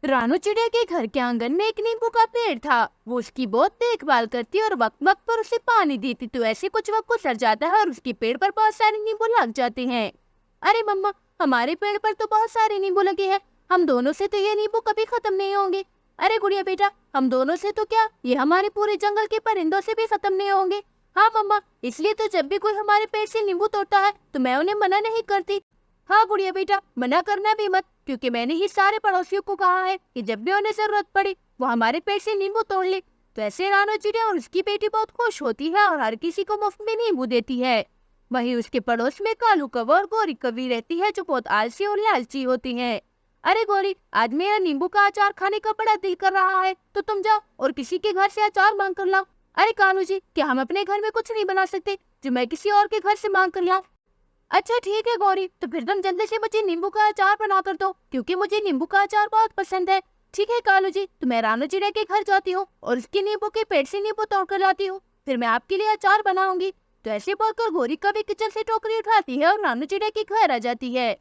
रानू चिड़िया के घर के आंगन में एक नींबू का पेड़ था। वो उसकी बहुत देखभाल करती और वक्त वक्त पर उसे पानी देती, तो ऐसे कुछ वक्त गुजर जाता है और उसके पेड़ पर बहुत सारे नींबू लग जाते हैं। अरे मम्मा, हमारे पेड़ पर तो बहुत सारे नींबू लगे हैं, हम दोनों से तो ये नींबू कभी खत्म नहीं होंगे। अरे गुड़िया बेटा, हम दोनों से तो क्या, ये हमारे पूरे जंगल के परिंदों से भी खत्म नहीं होंगे। हाँ मम्मा, इसलिए तो जब भी कोई हमारे पेड़ से नींबू तोड़ता है तो मैं उन्हें मना नहीं करती। हाँ गुड़िया बेटा, मना करना भी मत, क्योंकि मैंने ही सारे पड़ोसियों को कहा है कि जब भी उन्हें जरूरत पड़े वो हमारे पेड़ से नींबू तोड़ ले। तो ऐसे रानू चिड़िया और उसकी बेटी बहुत खुश होती है और हर किसी को मुफ्त में नींबू देती है। वहीं उसके पड़ोस में कालू कौवा और गोरी कौवी रहती है, जो बहुत आलसी और लालची होती है। अरे गोरी, आज मेरा नींबू का अचार खाने का बड़ा दिल कर रहा है, तो तुम जाओ और किसी के घर से अचार मांग कर लाओ। अरे कालू जी, क्या हम अपने घर में कुछ नहीं बना सकते जो मैं किसी और के घर से मांग कर लाऊं? अच्छा ठीक है गौरी, तो फिर तुम जल्दी से मुझे नींबू का अचार बना कर दो, क्योंकि मुझे नींबू का अचार बहुत पसंद है। ठीक है कालू जी, तो मैं रानू चिड़िया के घर जाती हूँ और उसके नींबू के पेड़ से नींबू तोड़ कर लाती हूँ, फिर मैं आपके लिए अचार बनाऊंगी। तो ऐसे बोलकर गौरी कभी किचन से टोकरी उठाती है और रानू चिड़िया के घर आ जाती है।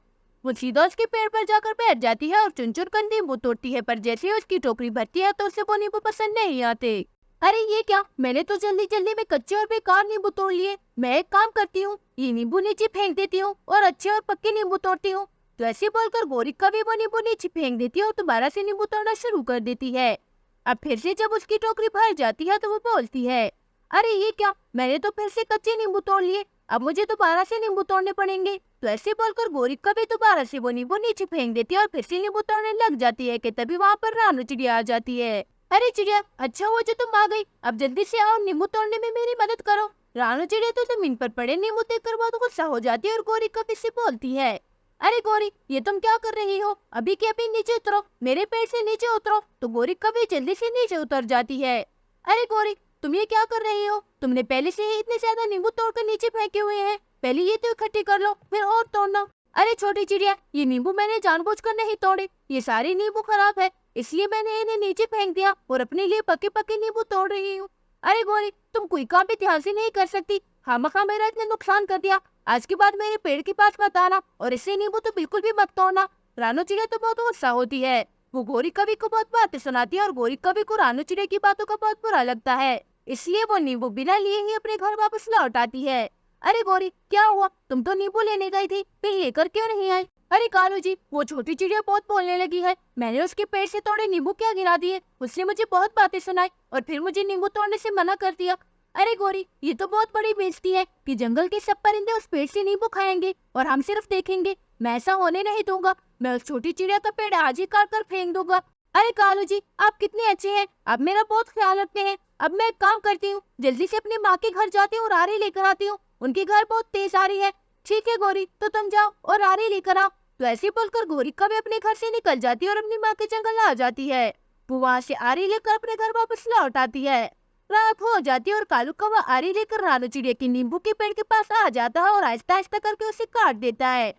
वो सीधा उसके पेड़ पर जाकर बैठ जाती है और चुन चुन कर नींबू तोड़ती है, पर जैसे ही उसकी टोकरी भरती है तो उसे वो नींबू पसंद नहीं आते। अरे ये क्या, मैंने तो जल्दी जल्दी में कच्चे और बेकार नींबू तोड़ लिए। मैं एक काम करती हूँ, ये नींबू नीचे फेंक देती हूँ और अच्छे और पक्के नींबू तोड़ती हूँ। तो ऐसे बोलकर गौरी कभी वो नींबू नीचे फेंक देती है और दोबारा से नींबू तोड़ना शुरू कर देती है। अब फिर से जब उसकी टोकरी भर जाती है तो वो बोलती है, अरे ये क्या, मैंने तो फिर से कच्चे नींबू तोड़ लिए, अब मुझे दोबारा से नींबू तोड़ने पड़ेंगे। तो ऐसे बोलकर गौरी कभी दोबारा से वो नींबू नीचे फेंक देती है और फिर से नींबू तोड़ने लग जाती है कि तभी वहाँ पर रानू चिड़िया आ जाती है। अरे चिड़िया, अच्छा हुआ जो तुम आ गई, अब जल्दी से आओ, नींबू तोड़ने में मेरी मदद करो। रानू चिड़िया तो जमीन पर पड़े नींबू देखकर बहुत गुस्सा हो जाती है और गौरी कभी से बोलती है, अरे गौरी, ये तुम क्या कर रही हो, अभी के अभी नीचे उतरो, मेरे पेड़ से नीचे उतरो। तो गौरी कभी जल्दी से नीचे उतर जाती है। अरे गौरी, तुम ये क्या कर रही हो, तुमने पहले से ही इतने ज्यादा नींबू तोड़कर नीचे फेंके हुए हैं, पहले ये तो इकट्ठे कर लो फिर और तोड़ना। अरे छोटी चिड़िया, ये नींबू मैंने जानबूझकर नहीं तोड़े, ये सारे नींबू खराब है, इसलिए मैंने इन्हें नीचे फेंक दिया और अपने लिए पके पके नींबू तोड़ रही हूँ। अरे गौरी, तुम कोई काम भी ध्यान से नहीं कर सकती, खामखा मेरा इतना नुकसान कर दिया, आज के बाद मेरे पेड़ के पास मत आना और इससे नींबू तो बिल्कुल भी मत तोड़ना। रानू चिड़िया तो बहुत गुस्सा होती है, वो गौरी कवि को बहुत बातें सुनाती है और गौरी कवि को रानू चिड़िया की बातों का बहुत बुरा लगता है, इसलिए वो नींबू बिना लिए ही अपने घर वापस लौट आती है। अरे गौरी, क्या हुआ, तुम तो नींबू लेने गई थी, फिर लेकर क्यों नहीं आई? अरे कालू जी, वो छोटी चिड़िया बहुत बोलने लगी है, मैंने उसके पेड़ से तोड़े नींबू क्या गिरा दिए, उसने मुझे बहुत बातें सुनाई और फिर मुझे नींबू तोड़ने से मना कर दिया। अरे गौरी, ये तो बहुत बड़ी बेइज्जती है कि जंगल के सब परिंदे उस पेड़ से नींबू खाएंगे और हम सिर्फ देखेंगे। मैं ऐसा होने नहीं दूंगा, मैं उस छोटी चिड़िया का पेड़ आज ही काट कर फेंक दूंगा। अरे कालू जी, आप कितने अच्छे हैं, आप मेरा बहुत ख्याल रखते हैं। अब मैं एक काम करती हूँ, जल्दी से अपनी माँ के घर जाती हूँ और आरी लेकर आती हूँ, उनके घर बहुत तेज आ रही है। ठीक है गौरी, तो तुम जाओ और आरी लेकर आओ। तो ऐसे बोलकर गौरी कभी अपने घर से निकल जाती है और अपनी माँ के जंगल आ जाती है। वो वहाँ से आरी लेकर अपने घर वापस लौट आती है। रात हो जाती है और कालू कौवा आरी लेकर रानू चिड़िया के नींबू के पेड़ के पास आ जाता है और आहिस्ता आहिस्ता करके उसे काट देता है।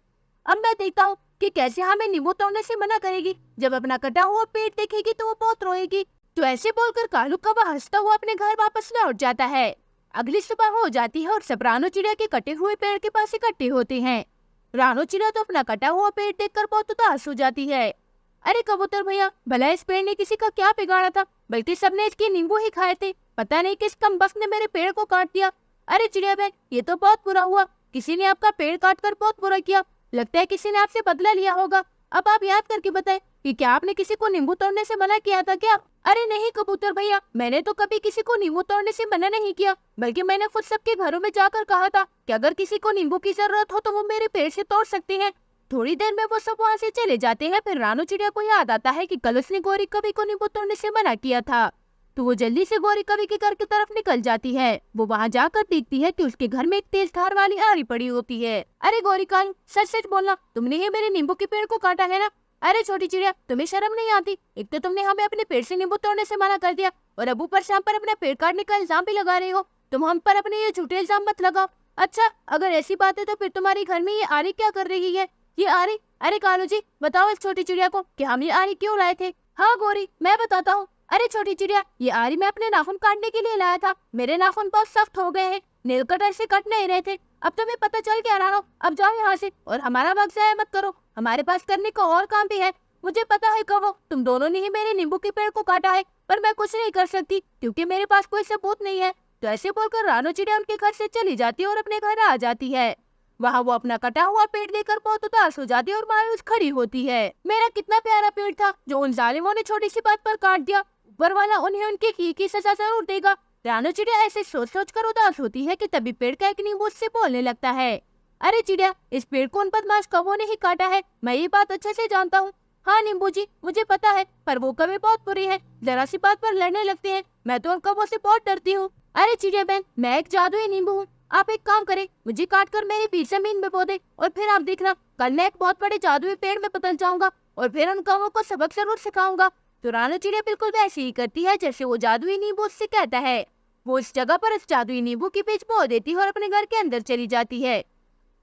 अब मैं देखता हूँ कि कैसे हमें नींबू तोड़ने से मना करेगी, जब अपना कटा हुआ पेड़ देखेगी तो वो बहुत रोएगी। तो ऐसे बोलकर कालू कौवा हंसता हुआ अपने घर वापस लौट जाता है। अगली सुबह हो जाती है और सब रानू चिड़िया के कटे हुए पेड़ के पास इकट्ठे होते हैं। रानू चिड़िया तो अपना कटा हुआ पेड़ देखकर बहुत उदास हो जाती है। अरे कबूतर भैया, भला इस पेड़ ने किसी का क्या बिगाड़ा था, बल्कि सबने इसके नींबू ही खाए थे, पता नहीं किस कमबख्त ने मेरे पेड़ को काट दिया। अरे चिड़िया बहन, ये तो बहुत बुरा हुआ, किसी ने आपका पेड़ काट कर बहुत बुरा किया, लगता है किसी ने आपसे बदला लिया होगा। अब आप याद करके बताएं कि क्या आपने किसी को नींबू तोड़ने से मना किया था क्या? अरे नहीं कबूतर भैया, मैंने तो कभी किसी को नींबू तोड़ने से मना नहीं किया, बल्कि मैंने खुद सबके घरों में जाकर कहा था कि अगर किसी को नींबू की जरूरत हो तो वो मेरे पेड़ से तोड़ सकते हैं। थोड़ी देर में वो सब वहाँ से चले जाते हैं। फिर रानू चिड़िया को याद आता है कि कल उसने गौरी कवि को नींबू तोड़ने से मना किया था, तो वो जल्दी से गौरी कवि के घर की तरफ निकल जाती है। वो वहाँ जाकर देखती है कि उसके घर में एक तेज धार वाली आरी पड़ी होती है। अरे गौरी कालू, सच सच बोलना, तुमने ही मेरे नींबू के पेड़ को काटा है ना? अरे छोटी चिड़िया, तुम्हें शर्म नहीं आती? एक तो तुमने हमें अपने पेड़ से नींबू तोड़ने से मना कर दिया और अब ऊपर से हम पर अपना पेड़ काटने का इल्जाम भी लगा रही हो। तुम हम पर अपने ये झूठे इल्जाम मत लगाओ। अच्छा, अगर ऐसी बात है तो फिर तुम्हारे घर में ये आरी क्या कर रही है? ये आरी, अरे कालू जी, बताओ इस छोटी चिड़िया को कि हम ये आरी क्यों लाए थे। हाँ गौरी, मैं बताता हूँ। अरे छोटी चिड़िया, ये आरी मैं अपने नाखून काटने के लिए लाया था, मेरे नाखून बहुत सख्त हो गए हैं, नेल कटर से कट नहीं रहे थे। अब तुम्हें पता चल क्या रहा हो, अब जाओ यहाँ से और हमारा वक्त जाया मत करो, हमारे पास करने का और काम भी है। मुझे पता है कौवो, तुम दोनों ने ही मेरे नींबू के पेड़ को काटा है, पर मैं कुछ नहीं कर सकती क्योंकि मेरे पास कोई सबूत नहीं है। तो ऐसे बोलकर रानू चिड़िया उनके घर से चली जाती है और अपने घर आ जाती है। वहाँ वो अपना कटा हुआ पेड़ देखकर बहुत उदास हो जाती है और मायूस खड़ी होती है। मेरा कितना प्यारा पेड़ था जो उन जालिमों ने छोटी सी बात पर काट दिया। ऊपर वाला उन्हें उनकी की सजा जरूर देगा। रानू चिड़िया ऐसे सोच कर उदास होती है कि तभी पेड़ का एक नींबू उससे बोलने लगता है। अरे चिड़िया, इस पेड़ को उन बदमाश कौवों ने ही काटा है, मैं ये बात अच्छे से जानता हूँ। हाँ नींबू जी, मुझे पता है, पर वो कौवे बहुत बुरी है, जरा सी बात पर लड़ने लगते हैं। मैं तो उन कौवों से बहुत डरती हूँ। अरे चिड़िया बहन, मैं एक जादुई नींबू हूँ। आप एक काम करें, मुझे काट कर मेरी बीच जमीन में बो दे और फिर आप देखना, कल मैं एक बहुत बड़े जादुई पेड़ में बदल जाऊंगा और फिर उन कौवों को सबक जरूर सिखाऊंगा। तो रानू चिड़िया बिल्कुल वैसे ही करती है जैसे वो जादुई नींबू उससे कहता है। वो इस जगह पर इस जादुई नींबू की बीज बो देती है और अपने घर के अंदर चली जाती है।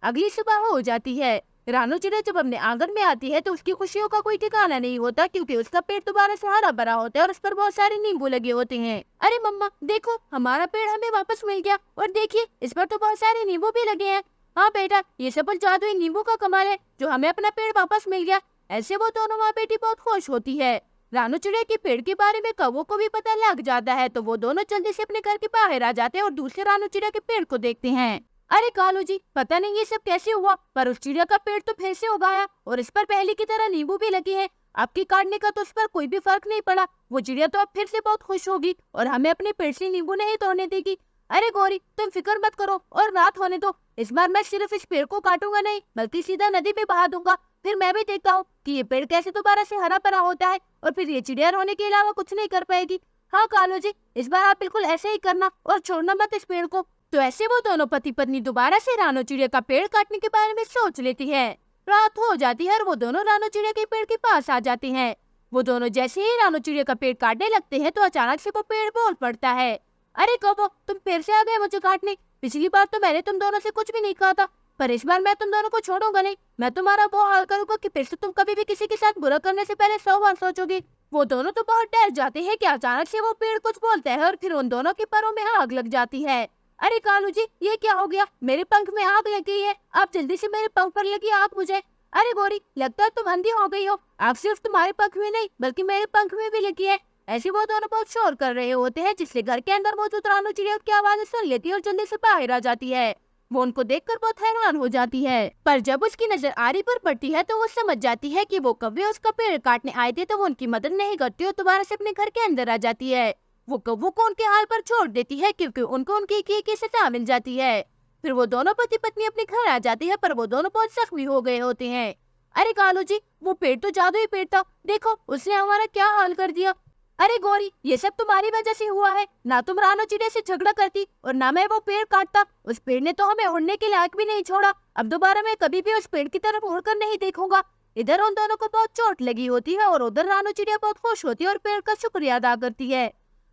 अगली सुबह हो जाती है। रानू चिड़िया जब अपने आंगन में आती है तो उसकी खुशियों का कोई ठिकाना नहीं होता क्योंकि उसका पेड़ दोबारा से हरा भरा होता है और उस पर बहुत सारे नींबू लगे होते हैं। अरे मम्मा देखो, हमारा पेड़ हमें वापस मिल गया और देखिए इस पर तो बहुत सारे नींबू भी लगे हैं। हाँ बेटा, ये सब जादुई नींबू का कमाल है जो हमें अपना पेड़ वापस मिल गया। ऐसे वो दोनों माँ बेटी बहुत खुश होती है। रानू चिड़िया के पेड़ के बारे में कौवों को भी पता लग जाता है तो वो दोनों जल्दी से अपने घर के बाहर आ जाते हैं और दूसरे रानू चिड़िया के पेड़ को देखते हैं। अरे कालू जी, पता नहीं ये सब कैसे हुआ, पर उस चिड़िया का पेड़ तो फिर से उगाया और इस पर पहले की तरह नींबू भी लगे हैं। आपके काटने का तो उस पर कोई भी फर्क नहीं पड़ा। वो चिड़िया तो अब फिर से बहुत खुश होगी और हमें अपने पेड़ से नींबू नहीं तोड़ने देगी। अरे गौरी, तुम फिक्र मत करो और रात होने दो। इस बार मैं सिर्फ इस पेड़ को काटूंगा नहीं बल्कि सीधा नदी में बहा दूंगा। फिर मैं भी देखता हूँ कि ये पेड़ कैसे दोबारा से हरा भरा होता है और फिर ये चिड़िया रोने के अलावा कुछ नहीं कर पाएगी। हाँ कालू जी, इस बार आप बिल्कुल ऐसे ही करना और छोड़ना मत इस पेड़ को। तो ऐसे वो दोनों पति पत्नी दोबारा से रानू चिड़िया का पेड़ काटने के बारे में सोच लेती है। रात हो जाती है और वो दोनों रानू चिड़िया के पेड़ के पास आ जाते हैं। वो दोनों जैसे ही रानू चिड़िया का पेड़ काटने लगते हैं तो अचानक से वो पेड़ बोल पड़ता है। अरे कौवो, तुम फिर से आ गए मुझे काटने। पिछली बार तो मैंने तुम दोनों से कुछ भी नहीं कहा था, पर इस बार मैं तुम दोनों को छोड़ूंगा नहीं। मैं तुम्हारा वो हाल करूंगा कि फिर से तुम कभी भी किसी के साथ बुरा करने से पहले 100 बार सोचोगी। वो दोनों तो बहुत डर जाते हैं कि अचानक से वो पेड़ कुछ बोलता है और फिर उन दोनों के पैरों में आग लग जाती है। अरे कालू जी, ये क्या हो गया? मेरे पंख में आग लग गई है। आप जल्दी से मेरे पंख पर लगी आग बुझाए। अरे गौरी, लगता है तुम अंधी हो गई हो। आग सिर्फ तुम्हारे पंख में नहीं बल्कि मेरे पंख में भी लगी है। ऐसे वो दोनों बहुत शोर कर रहे होते हैं जिससे घर के अंदर मौजूद रानू चिड़िया की आवाज सुन लेती है और जल्दी से बाहर आ जाती है। वो उनको देखकर बहुत हैरान हो जाती है, पर जब उसकी नजर आरी पर पड़ती है तो वो समझ जाती है कि वो कौवे उसका पेड़ काटने आए थे तो वो उनकी मदद नहीं करती और दोबारा से अपने घर के अंदर आ जाती है। वो कौवों को उनके हाल पर छोड़ देती है क्योंकि उनको उनकी की सजा मिल जाती है। फिर वो दोनों पति पत्नी अपने घर आ जाती है पर वो दोनों बहुत जख्मी हो गए होते हैं। अरे कालू जी, वो पेड़ तो जादुई पेड़ था, देखो उसने हमारा क्या हाल कर दिया। अरे गौरी, ये सब तुम्हारी वजह से हुआ है। ना तुम रानू चिड़िया से झगड़ा करती और ना मैं वो पेड़ काटता। उस पेड़ ने तो हमें उड़ने के लायक भी नहीं छोड़ा। अब दोबारा मैं कभी भी उस पेड़ की तरफ मुड़कर नहीं देखूंगा। इधर उन दोनों को बहुत चोट लगी होती है और उधर रानू चिड़िया बहुत खुश होती है और पेड़ का शुक्रिया अदा करती है।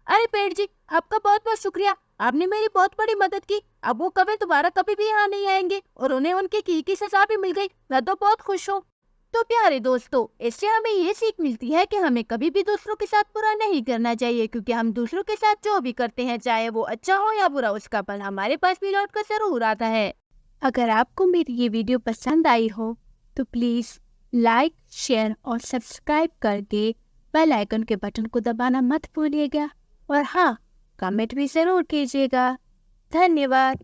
अरे पेड़ जी, आपका बहुत बहुत शुक्रिया, आपने मेरी बहुत बड़ी मदद की। अब वो कभी दोबारा कभी भी यहाँ नहीं आएंगे और उन्हें उनकी की सजा भी मिल गई। मैं तो बहुत खुश हूँ। तो प्यारे दोस्तों, इससे हमें ये सीख मिलती है कि हमें कभी भी दूसरों के साथ बुरा नहीं करना चाहिए क्योंकि हम दूसरों के साथ जो भी करते हैं चाहे वो अच्छा हो या बुरा, उसका फल हमारे पास भी लौट कर जरूर आता है। अगर आपको मेरी ये वीडियो पसंद आई हो तो प्लीज लाइक, शेयर और सब्सक्राइब करके बेल आइकन के बटन को दबाना मत भूलिएगा और हाँ, कमेंट भी जरूर कीजिएगा। धन्यवाद।